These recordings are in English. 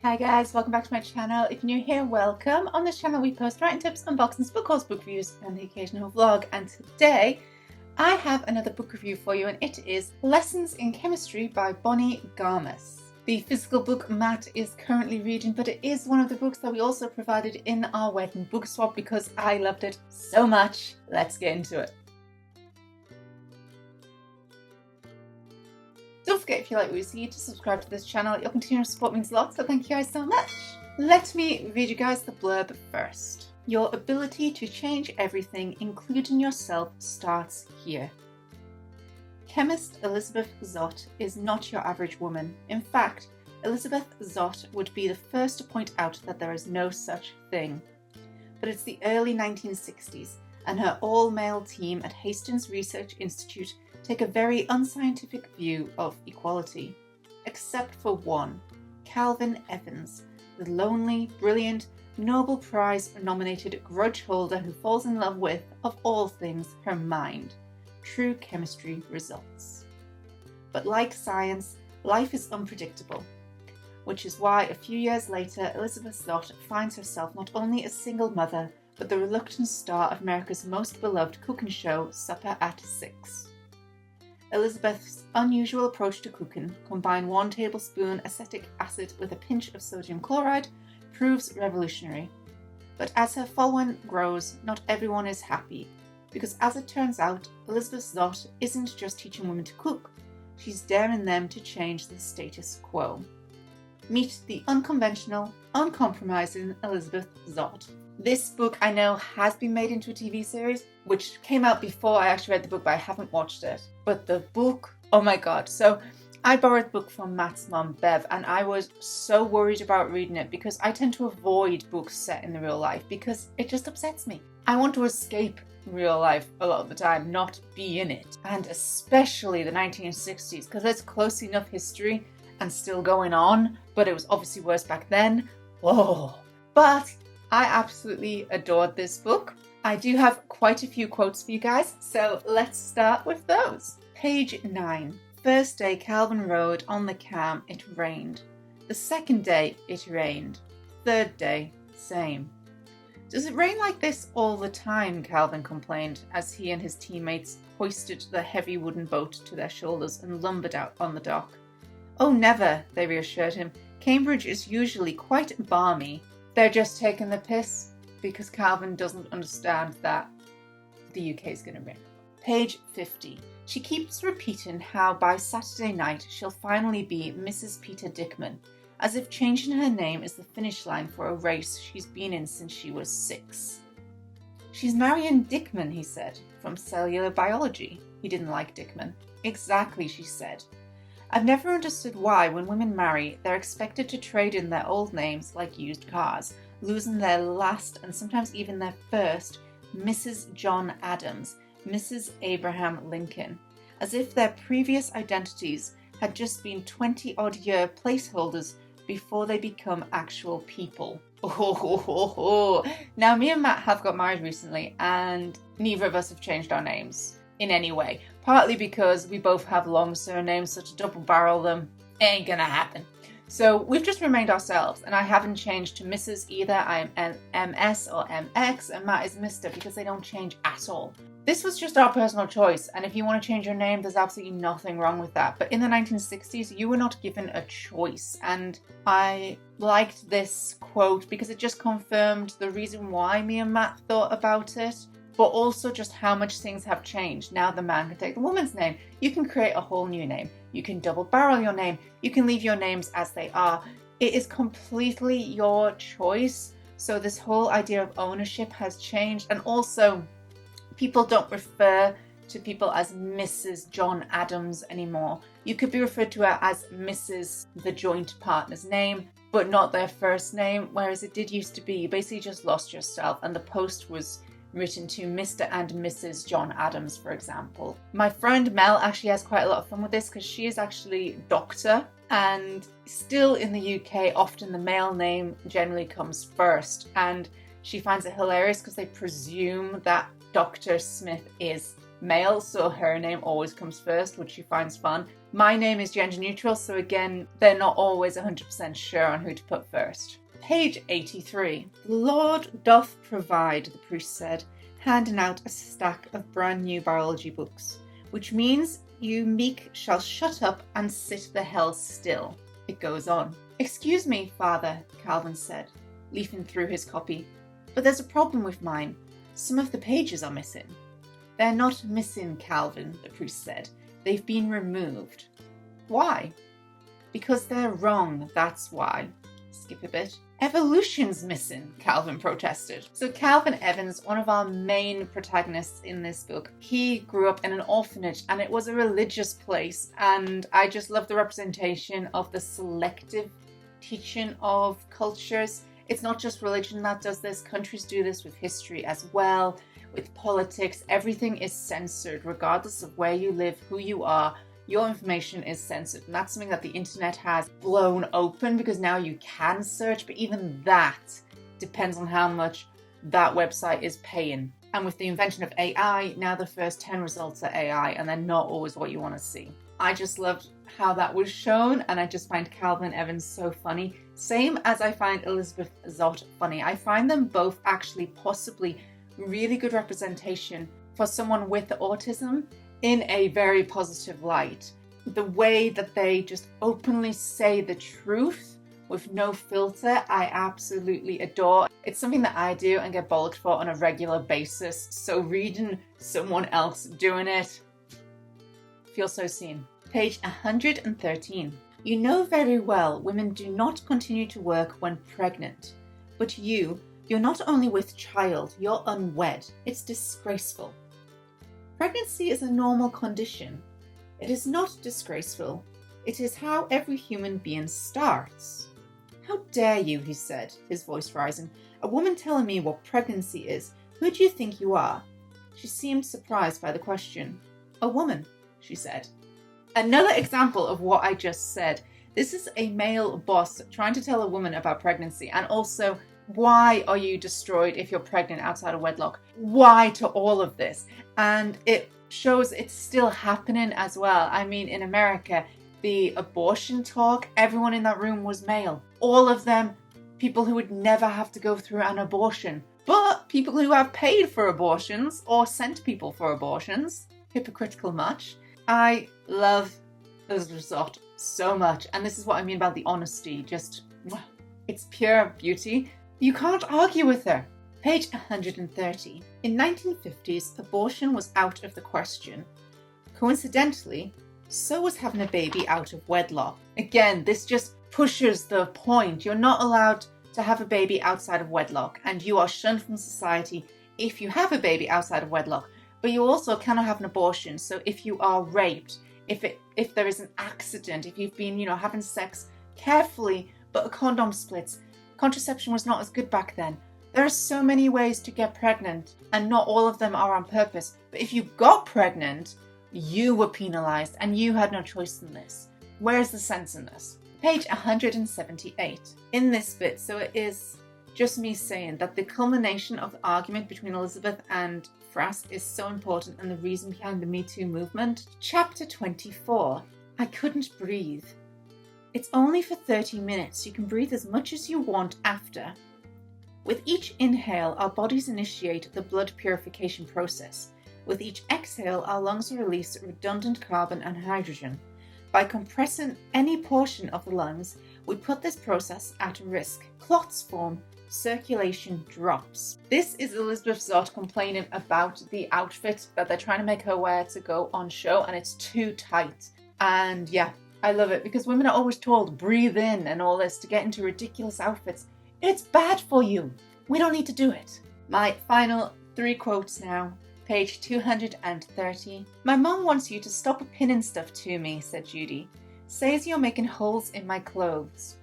Hi guys, welcome back to my channel. If you're new here, welcome. On this channel we post writing tips, unboxings, book hauls, book reviews and the occasional vlog, and today I have another book review for you and it is Lessons in Chemistry by Bonnie Garmus. The physical book Matt is currently reading, but it is one of the books that we also provided in our wedding book swap because I loved it so much. Let's get into it. Don't forget, if you like what you see, to subscribe to this channel. Your continuous support means a lot, so thank you guys so much. Let me read you guys the blurb first. Your ability to change everything, including yourself, starts here. Chemist Elizabeth Zott is not your average woman. In fact, Elizabeth Zott would be the first to point out that there is no such thing. But it's the early 1960s, and her all-male team at Hastings Research Institute take a very unscientific view of equality. Except for one, Calvin Evans, the lonely, brilliant, Nobel Prize-nominated grudge holder who falls in love with, of all things, her mind. True chemistry results. But like science, life is unpredictable, which is why a few years later Elizabeth Zott finds herself not only a single mother, but the reluctant star of America's most beloved cooking show, Supper at 6. Elizabeth's unusual approach to cooking, combine 1 tablespoon acetic acid with a pinch of sodium chloride, proves revolutionary. But as her following grows, not everyone is happy, because as it turns out, Elizabeth Zott isn't just teaching women to cook, she's daring them to change the status quo. Meet the unconventional, uncompromising Elizabeth Zott. This book I know has been made into a TV series, which came out before I actually read the book, but I haven't watched it. But the book, oh my god. So I borrowed the book from Matt's mum, Bev, and I was so worried about reading it because I tend to avoid books set in the real life because it just upsets me. I want to escape real life a lot of the time, not be in it. And especially the 1960s, because there's close enough history and still going on, but it was obviously worse back then. Whoa. But I absolutely adored this book. I do have quite a few quotes for you guys, so let's start with those. Page 9. First day Calvin rode on the cam, it rained. The second day, it rained. Third day, same. Does it rain like this all the time? Calvin complained as he and his teammates hoisted the heavy wooden boat to their shoulders and lumbered out on the dock. Oh, never, they reassured him. Cambridge is usually quite balmy. They're just taking the piss because Calvin doesn't understand that the UK is going to rain. Page 50. She keeps repeating how by Saturday night she'll finally be Mrs. Peter Dickman, as if changing her name is the finish line for a race she's been in since she was 6. She's Marion Dickman, he said, from cellular biology. He didn't like Dickman. Exactly, she said. I've never understood why, when women marry, they're expected to trade in their old names like used cars, losing their last and sometimes even their first Mrs. John Adams, Mrs. Abraham Lincoln, as if their previous identities had just been 20-odd-year placeholders before they become actual people. Now, me and Matt have got married recently, and neither of us have changed our names in any way. Partly because we both have long surnames, so to double barrel them ain't gonna happen. So we've just remained ourselves, and I haven't changed to Mrs. either. I am MS or MX, and Matt is Mr. because they don't change at all. This was just our personal choice, and if you want to change your name, there's absolutely nothing wrong with that. But in the 1960s, you were not given a choice, and I liked this quote because it just confirmed the reason why me and Matt thought about it, but also just how much things have changed. Now the man can take the woman's name. You can create a whole new name. You can double barrel your name. You can leave your names as they are. It is completely your choice. So this whole idea of ownership has changed, and also people don't refer to people as Mrs. John Adams anymore. You could be referred to her as Mrs. the joint partner's name, but not their first name, whereas it did used to be you basically just lost yourself and the post was written to Mr. and Mrs. John Adams, for example. My friend Mel actually has quite a lot of fun with this because she is actually doctor, and still in the UK often the male name generally comes first, and she finds it hilarious because they presume that Dr. Smith is male, so her name always comes first, which she finds fun. My name is gender neutral, so again, they're not always 100% sure on who to put first. Page 83. The Lord doth provide, the priest said, handing out a stack of brand new biology books, which means you meek shall shut up and sit the hell still. It goes on. Excuse me, Father, Calvin said, leafing through his copy, but there's a problem with mine. Some of the pages are missing. They're not missing, Calvin, the priest said. They've been removed. Why? Because they're wrong, that's why. Skip a bit. Evolution's missing, Calvin protested. So Calvin Evans, one of our main protagonists in this book, he grew up in an orphanage and it was a religious place, and I just love the representation of the selective teaching of cultures. It's not just religion that does this. Countries do this with history as well, with politics. Everything is censored regardless of where you live, who you are. Your information is censored, and that's something that the internet has blown open because now you can search, but even that depends on how much that website is paying. And with the invention of AI, now the first 10 results are AI, and they're not always what you want to see. I just loved how that was shown, and I just find Calvin Evans so funny. Same as I find Elizabeth Zott funny. I find them both actually possibly really good representation for someone with autism in a very positive light. The way that they just openly say the truth with no filter, I absolutely adore. It's something that I do and get bollocked for on a regular basis, so reading someone else doing it feels so seen. Page 113. You know very well women do not continue to work when pregnant, but you're not only with child, you're unwed. It's disgraceful. Pregnancy is a normal condition. It is not disgraceful. It is how every human being starts. How dare you, he said, his voice rising. A woman telling me what pregnancy is. Who do you think you are? She seemed surprised by the question. A woman, she said. Another example of what I just said. This is a male boss trying to tell a woman about pregnancy, and also, why are you destroyed if you're pregnant outside of wedlock? Why to all of this? And it shows it's still happening as well. I mean, in America, the abortion talk, everyone in that room was male. All of them, people who would never have to go through an abortion. But people who have paid for abortions or sent people for abortions. Hypocritical much. I love Elizabeth Zott so much. And this is what I mean about the honesty. Just, it's pure beauty. You can't argue with her. Page 130. In 1950s, abortion was out of the question. Coincidentally, so was having a baby out of wedlock. Again, this just pushes the point. You're not allowed to have a baby outside of wedlock, and you are shunned from society if you have a baby outside of wedlock. But you also cannot have an abortion. So if you are raped, if there is an accident, if you've been, having sex carefully, but a condom splits, contraception was not as good back then. There are so many ways to get pregnant, and not all of them are on purpose. But if you got pregnant, you were penalised, and you had no choice in this. Where's the sense in this? Page 178. In this bit, so it is just me saying that the culmination of the argument between Elizabeth and Frass is so important and the reason behind the Me Too movement. Chapter 24. I couldn't breathe. It's only for 30 minutes. You can breathe as much as you want after. With each inhale, our bodies initiate the blood purification process. With each exhale, our lungs release redundant carbon and hydrogen. By compressing any portion of the lungs, we put this process at risk. Clots form, circulation drops. This is Elizabeth Zott complaining about the outfit that they're trying to make her wear to go on show, and it's too tight. And yeah, I love it because women are always told breathe in and all this to get into ridiculous outfits. It's bad for you. We don't need to do it. My final 3 quotes now. Page 230. My mom wants you to stop pinning stuff to me, said Judy. Says you're making holes in my clothes.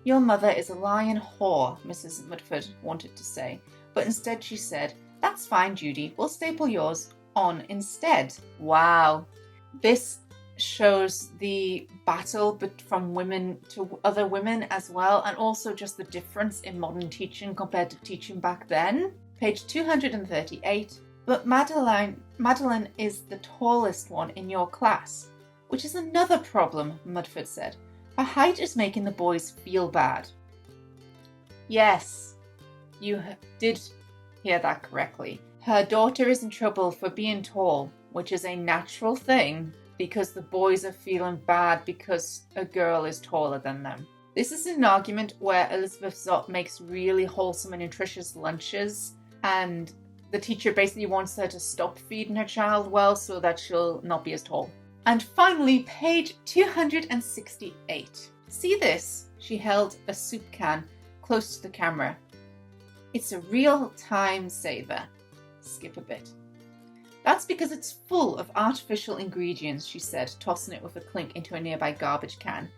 Your mother is a lying whore, Mrs. Mudford wanted to say, but instead she said, that's fine, Judy. We'll staple yours on instead. Wow. This shows the battle from women to other women as well, and also just the difference in modern teaching compared to teaching back then. Page 238. But Madeline is the tallest one in your class, which is another problem, Mudford said. Her height is making the boys feel bad. Yes, you did hear that correctly. Her daughter is in trouble for being tall, which is a natural thing because the boys are feeling bad because a girl is taller than them. This is an argument where Elizabeth Zott makes really wholesome and nutritious lunches, and the teacher basically wants her to stop feeding her child well so that she'll not be as tall. And finally, page 268. See this? She held a soup can close to the camera. It's a real time saver. Skip a bit. That's because it's full of artificial ingredients, she said, tossing it with a clink into a nearby garbage can.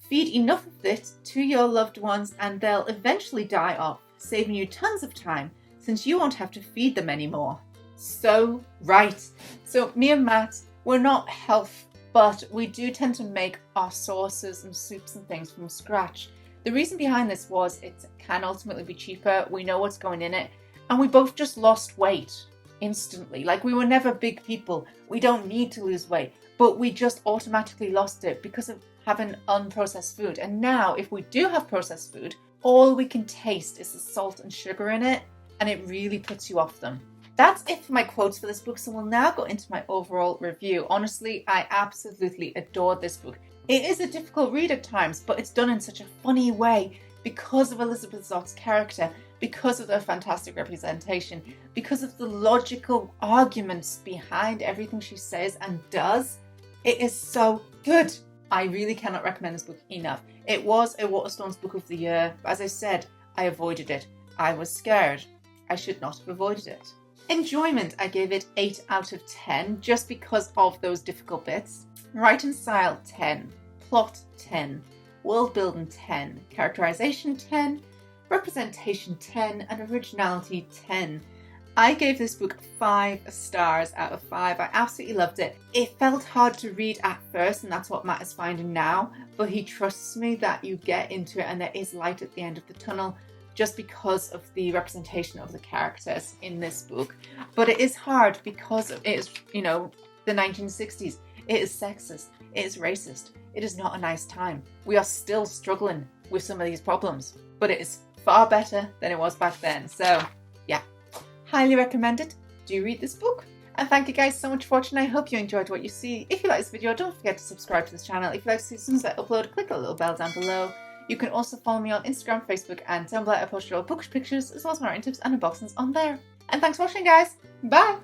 Feed enough of it to your loved ones and they'll eventually die off, saving you tons of time since you won't have to feed them anymore. So right. So me and Matt, we're not health, but we do tend to make our sauces and soups and things from scratch. The reason behind this was it can ultimately be cheaper. We know what's going in it. And we both just lost weight instantly. Like, we were never big people. We don't need to lose weight, but we just automatically lost it because of having unprocessed food. And now if we do have processed food, all we can taste is the salt and sugar in it, and it really puts you off them. That's it for my quotes for this book, so we'll now go into my overall review. Honestly, I absolutely adored this book. It is a difficult read at times, but it's done in such a funny way because of Elizabeth Zott's character, because of the fantastic representation, because of the logical arguments behind everything she says and does. It is so good. I really cannot recommend this book enough. It was a Waterstones Book of the Year, but as I said, I avoided it. I was scared. I should not have avoided it. Enjoyment, I gave it 8 out of 10 just because of those difficult bits. Writing style, 10. Plot, 10. World building, 10. Characterization, 10. Representation, 10. And originality, 10. I gave this book 5 stars out of 5. I absolutely loved it. It felt hard to read at first, and that's what Matt is finding now, but he trusts me that you get into it and there is light at the end of the tunnel just because of the representation of the characters in this book. But it is hard because it is, the 1960s. It is sexist. It is racist. It is not a nice time. We are still struggling with some of these problems, but it is far better than it was back then. So, yeah. Highly recommend it. Do read this book. And thank you guys so much for watching. I hope you enjoyed what you see. If you like this video, don't forget to subscribe to this channel. If you like to see as soon as I upload, click the little bell down below. You can also follow me on Instagram, Facebook, and Tumblr. I post your bookish pictures as well as my writing tips and unboxings on there. And thanks for watching, guys. Bye!